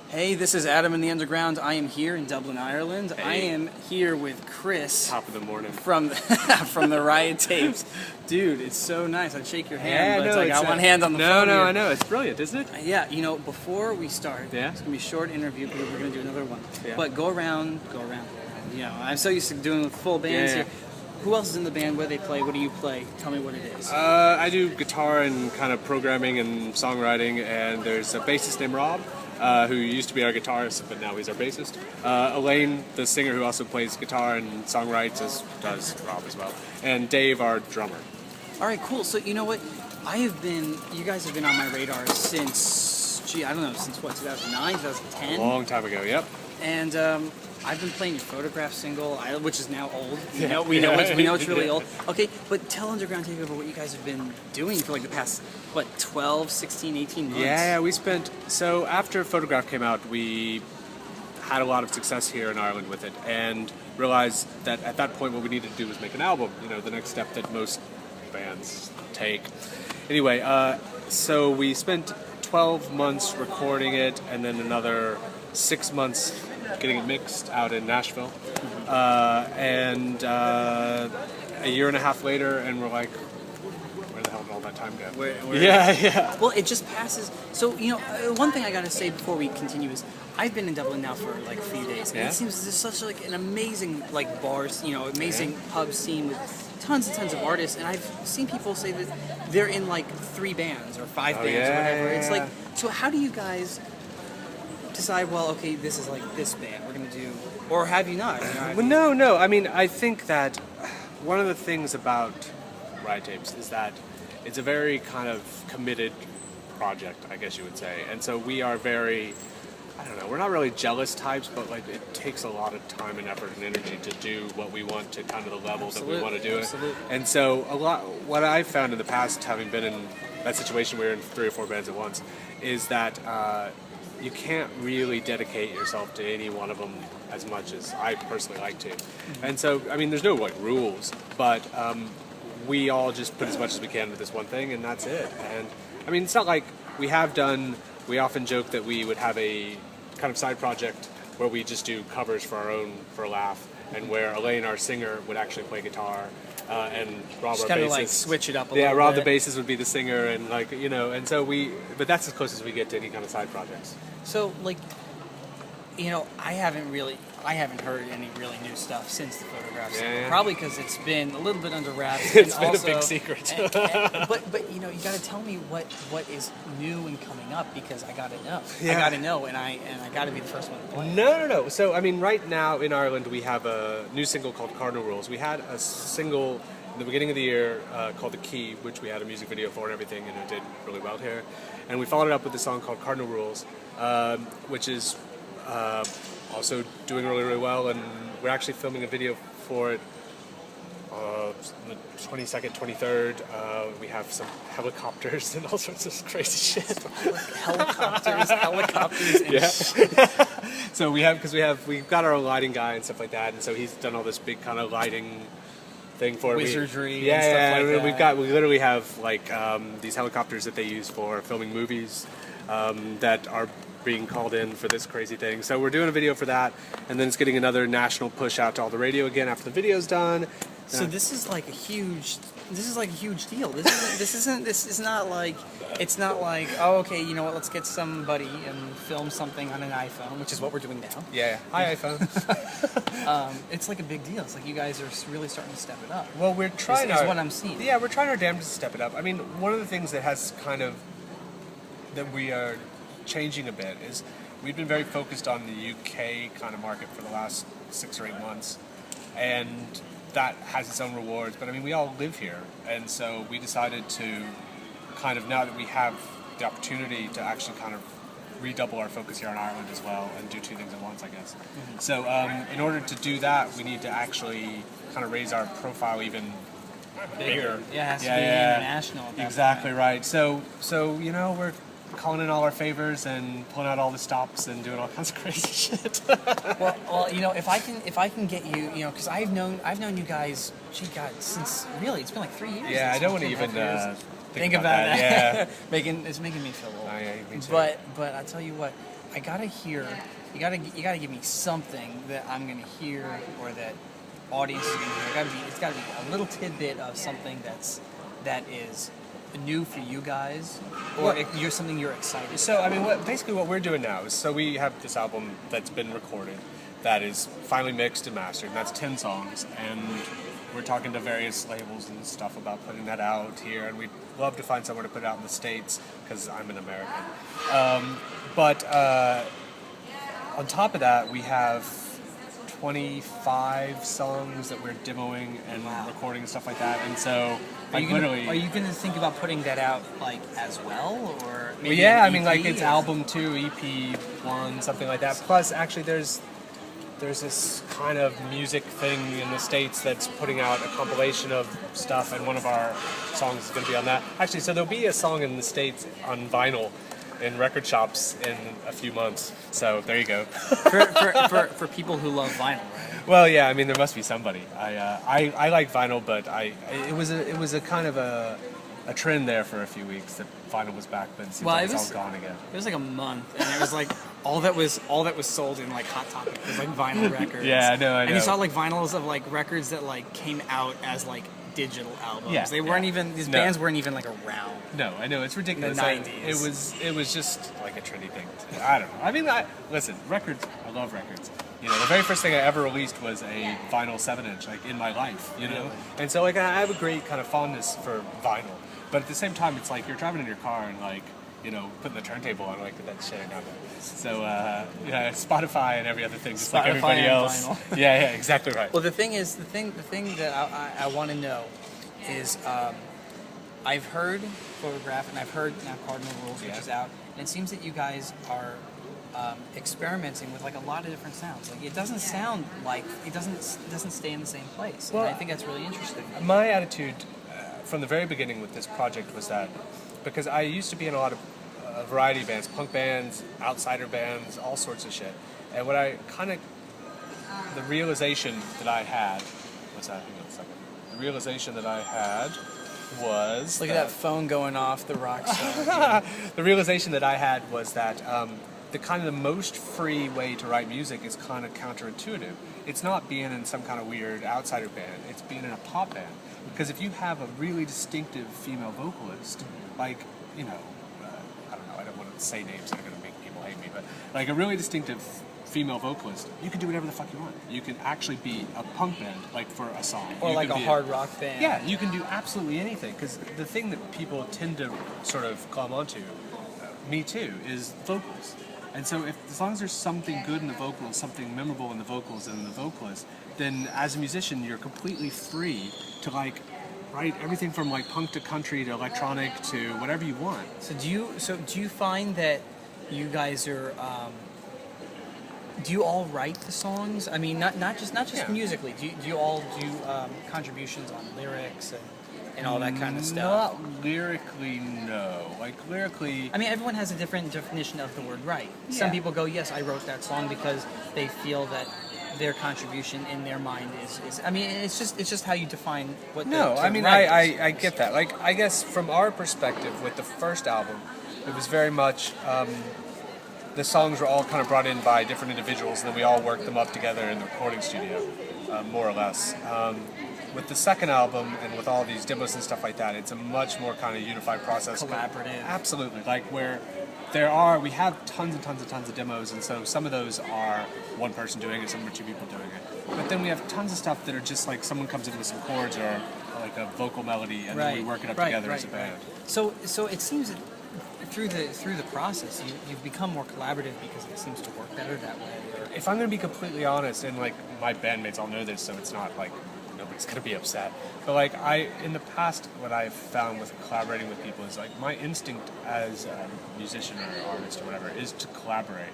Hey, this is Adam in the Underground. I am here in Dublin, Ireland. Hey. I am here with Chris. Top of the morning. From from the Riot Tapes. Dude, it's so nice. I'd shake your hand, but I got one hand on the phone No, here. I know. It's brilliant, isn't it? Yeah, you know, before we start, it's going to be a short interview, but we're going to do another one. Yeah. But go around. You know, I'm so used to doing with full bands here. Who else is in the band? Where they play? What do you play? Tell me what it is. I do guitar and kind of programming and songwriting, and there's a bassist named Rob, who used to be our guitarist, but now he's our bassist. Elaine, the singer who also plays guitar and songwrites, does Rob as well. And Dave, our drummer. All right, cool. So you know what? You guys have been on my radar since, I don't know, since what, 2009, 2010? A long time ago, yep. And I've been playing your Photograph single, which is now old. We know it's really old. Okay, but tell Underground Takeover what you guys have been doing for like the past, 12, 16, 18 months? Yeah, so after Photograph came out, we had a lot of success here in Ireland with it, and realized that at that point what we needed to do was make an album, the next step that most bands take. Anyway, so we spent 12 months recording it, and then another 6 months getting it mixed out in Nashville, and a year and a half later, and we're like, where the hell did all that time go? Yeah. Well, it just passes. So, one thing I gotta say before we continue is, I've been in Dublin now for like a few days, and it seems there's such like an amazing like bars, amazing pub scene with tons and tons of artists, and I've seen people say that they're in like 3 bands or 5 bands or whatever. It's like, so how do you guys decide, well, okay, this is like this band we're gonna do, or have you not? Well, no. I mean, I think that one of the things about Riot Tapes is that it's a very kind of committed project, I guess you would say, and so we are very, I don't know, we're not really jealous types, but like it takes a lot of time and effort and energy to do what we want to kind of the level that we want to do it. And so what I've found in the past, having been in that situation where you're in 3 or 4 bands at once, is that you can't really dedicate yourself to any one of them as much as I personally like to. And so, I mean, there's no like rules, but we all just put as much as we can into this one thing, and that's it. And I mean, it's not like we often joke that we would have a kind of side project where we just do covers for a laugh, and where Elaine, our singer, would actually play guitar, and Rob, just our kind bassist, of like switch it up a little bit. Rob, the bassist, would be the singer, and like, and so but that's as close as we get to any kind of side projects. So, like, I haven't heard any really new stuff since the Photograph single. Probably because it's been a little bit under wraps. It's been a big secret. But you got to tell me what is new and coming up, because I got to know. I got to know, and I got to be the first one to play. No. So, I mean, right now in Ireland we have a new single called Cardinal Rules. We had a single in the beginning of the year called The Key, which we had a music video for and everything, and it did really well here. And we followed it up with a song called Cardinal Rules, which is also doing really, really well, and we're actually filming a video for it the 22nd, 23rd. We have some helicopters and all sorts of crazy shit. Helicopters, and So we've got our own lighting guy and stuff like that, and so he's done all this big kind of lighting thing for wizardry and stuff like that. We literally have like these helicopters that they use for filming movies that are being called in for this crazy thing. So we're doing a video for that, and then it's getting another national push out to all the radio again after the video's done. So this is like a huge deal. It's not like, oh, okay, you know what, let's get somebody and film something on an iPhone, which is what we're doing now. Hi iPhone. It's like a big deal. It's like you guys are really starting to step it up. Well, we're trying is what I'm seeing. Yeah, we're trying our damnedest to step it up. I mean, one of the things that has kind of, that we are changing a bit is we've been very focused on the UK kind of market for the last 6 or 8 months, and that has its own rewards, but I mean, we all live here, and so we decided to kind of, now that we have the opportunity to actually kind of redouble our focus here in Ireland as well, and do 2 things at once, I guess. So in order to do that, we need to actually kind of raise our profile even bigger. Yeah, it has to be international. Exactly right. So we're calling in all our favors and pulling out all the stops and doing all kinds of crazy shit. well, if I can get you, because I've known you guys, since really it's been like 3 years. Yeah, I don't want to even think about that. Yeah, It's making me feel old. Oh, yeah, me too. But I tell you what, I gotta hear. You gotta give me something that I'm gonna hear or that audience is gonna hear. It's gotta be a little tidbit of something that is new for you guys, or you're something you're excited. So I mean, basically what we're doing now is, so we have this album that's been recorded, that is finally mixed and mastered. And that's 10 songs, and we're talking to various labels and stuff about putting that out here. And we'd love to find somewhere to put it out in the States because I'm an American. But on top of that, we have 25 songs that we're demoing and recording and stuff like that. And so, are you going to think about putting that out like as well, or maybe yeah, an I mean, like EP, it's album 2, EP 1, something like that. Plus, actually, there's this kind of music thing in the States that's putting out a compilation of stuff, and one of our songs is going to be on that. Actually, so there'll be a song in the States on vinyl in record shops in a few months. So there you go. for people who love vinyl, right? Well, yeah, I mean, there must be somebody. I like vinyl, but it was a kind of a trend there for a few weeks that vinyl was back, but it seems like it's all gone again. It was like a month, and it was like all that was sold in like Hot Topic was like vinyl records. Yeah, I know. And you saw like vinyls of like records that like came out as like digital albums. Yeah, they weren't even these bands weren't even like around. No, I know, it's ridiculous. In the 90s. It was just like a trendy thing. I don't know. I mean, listen, records. I love records. You know, the very first thing I ever released was a vinyl 7-inch, like in my life. You know, and so like I have a great kind of fondness for vinyl. But at the same time, it's like you're driving in your car and like, you know, putting the turntable on, like that shit. So yeah, Spotify and every other thing, just like everybody else. Vinyl. Yeah, exactly right. Well, the thing that I want to know is I've heard Photograph and I've heard now Cardinal Rules, which is out, and it seems that you guys are experimenting with like a lot of different sounds. Like it doesn't sound like it doesn't stay in the same place. Well, and I think that's really interesting. My attitude from the very beginning with this project was that, because I used to be in a lot of variety bands, punk bands, outsider bands, all sorts of shit. And what I the realization that I had, hang on a second. The realization that I had was... Look at that phone going off, the rock star. The realization that I had was that the most free way to write music is kind of counterintuitive. It's not being in some kind of weird outsider band, it's being in a pop band. Because if you have a really distinctive female vocalist, like, you know, I don't know, I don't want to say names that are going to make people hate me, but like a really distinctive female vocalist, you can do whatever the fuck you want. You can actually be a punk band, like for a song. Or like a hard rock band. Yeah, you can do absolutely anything. Because the thing that people tend to sort of climb onto, me too, is vocals. And so as long as there's something good in the vocals, something memorable in the vocals and in the vocalist, then as a musician, you're completely free to like write everything from like punk to country to electronic to whatever you want. So do you find that you guys are do you all write the songs? I mean, not just musically. Do you all do contributions on lyrics and all that kind of stuff? Not lyrically, no. Like lyrically, I mean, everyone has a different definition of the word "write." Yeah. Some people go, "Yes, I wrote that song," because they feel that their contribution in their mind is I mean, it's just how you define what. No, I mean, I get that. Like, I guess from our perspective with the first album, it was very much the songs were all kind of brought in by different individuals, and then we all worked them up together in the recording studio, more or less. With the second album and with all these demos and stuff like that, it's a much more kind of unified process. Collaborative. Absolutely. Like where we have tons of demos, and so some of those are one person doing it, some are two people doing it. But then we have tons of stuff that are just like someone comes in with some chords or like a vocal melody, and then we work it up together as a band. So it seems that through the process, you've become more collaborative because it seems to work better that way. If I'm going to be completely honest, and like my bandmates all know this, so it's not like nobody's going to be upset. But like in the past, what I've found with collaborating with people is like my instinct as a musician or artist or whatever is to collaborate.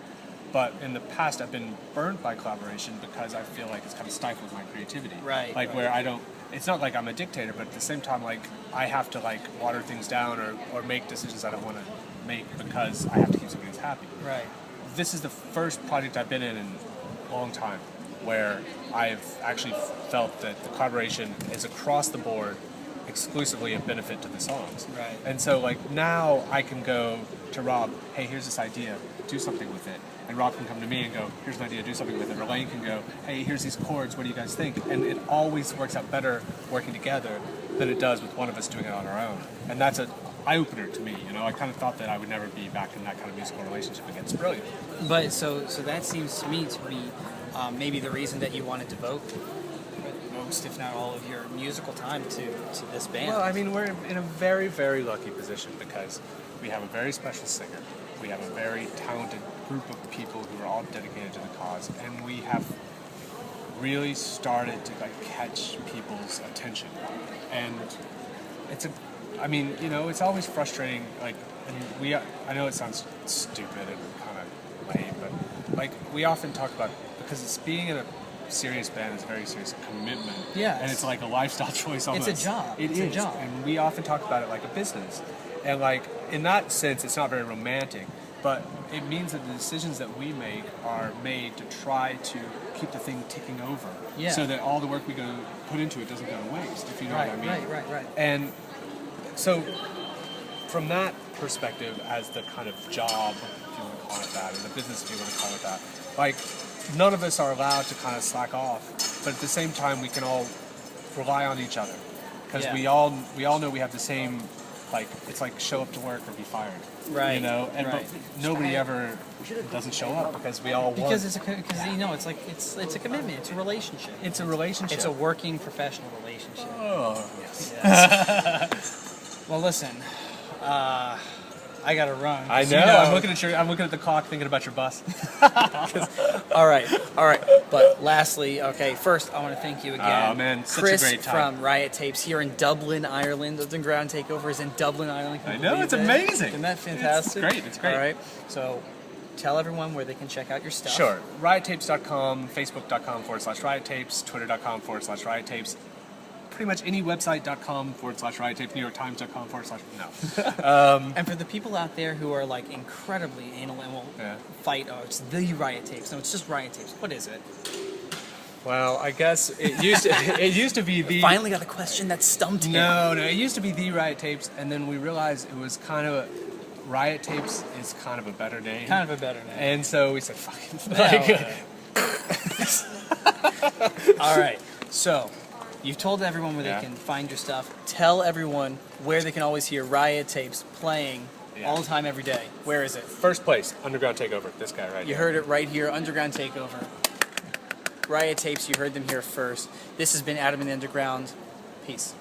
But in the past, I've been burned by collaboration because I feel like it's kind of stifled my creativity. Right. Like where I don't. It's not like I'm a dictator, but at the same time, like I have to like water things down or make decisions I don't want to make because I have to keep somebody else happy. Right. This is the first project I've been in a long time where I've actually felt that the collaboration is across the board exclusively a benefit to the songs. Right. And so like now I can go to Rob, hey, here's this idea. do something with it. And Rob can come to me and go, here's an idea, do something with it. Or Lane can go, hey, here's these chords, what do you guys think? And it always works out better working together than it does with one of us doing it on our own. And that's an eye-opener to me. You know, I kind of thought that I would never be back in that kind of musical relationship again. It's brilliant. But so that seems to me to be maybe the reason that you want to devote most, if not all, of your musical time to this band. Well, I mean, we're in a very, very lucky position because we have a very special singer. We have a very talented group of people who are all dedicated to the cause, and we have really started to like catch people's attention. And I mean, you know, it's always frustrating. Like, and I know it sounds stupid and kind of lame, but like we often talk about, because it's being in a serious band is a very serious commitment. Yeah. And it's like a lifestyle choice almost. It's a job. It's a job. And we often talk about it like a business. And like in that sense, it's not very romantic, but it means that the decisions that we make are made to try to keep the thing ticking over. Yeah. So that all the work we put into it doesn't go to waste, if you know what I mean. Right. And so from that perspective, as the kind of job, if you want to call it that, or the business, if you want to call it that, like none of us are allowed to kind of slack off, but at the same time we can all rely on each other, because we all know we have the same, like, it's like show up to work or be fired, right? You know, and but nobody ever doesn't show up because we all want. Because you know, it's like it's a commitment, it's a relationship. It's a relationship. It's a working professional relationship. Oh yes. Well, listen, I gotta run. I know. I'm looking at the clock, thinking about your bus. All right. But lastly, okay. First, I want to thank you again. Oh man, such Chris a great time. from Riot Tapes here in Dublin, Ireland. Underground Takeover is in Dublin, Ireland. I know, it's amazing. Isn't that fantastic? It's great. All right. So, tell everyone where they can check out your stuff. Sure. RiotTapes.com, Facebook.com/RiotTapes, Twitter.com/RiotTapes. Pretty much any website.com/RiotTapes, NewYorkTimes.com/ no. And for the people out there who are like incredibly anal and will fight, oh, it's the Riot Tapes. No, it's just Riot Tapes. What is it? Well, I guess it used to be the. Finally got a question that stumped him. No, it used to be the Riot Tapes, and then we realized it was kind of Riot Tapes is kind of a better name. Kind of a better name. And so we said, "Fuck it." All right. So. You've told everyone where they can find your stuff. Tell everyone where they can always hear Riot Tapes playing all the time, every day. Where is it? First place, Underground Takeover. This guy right here. You heard it right here, Underground Takeover. Riot Tapes, you heard them here first. This has been Adam and the Underground. Peace.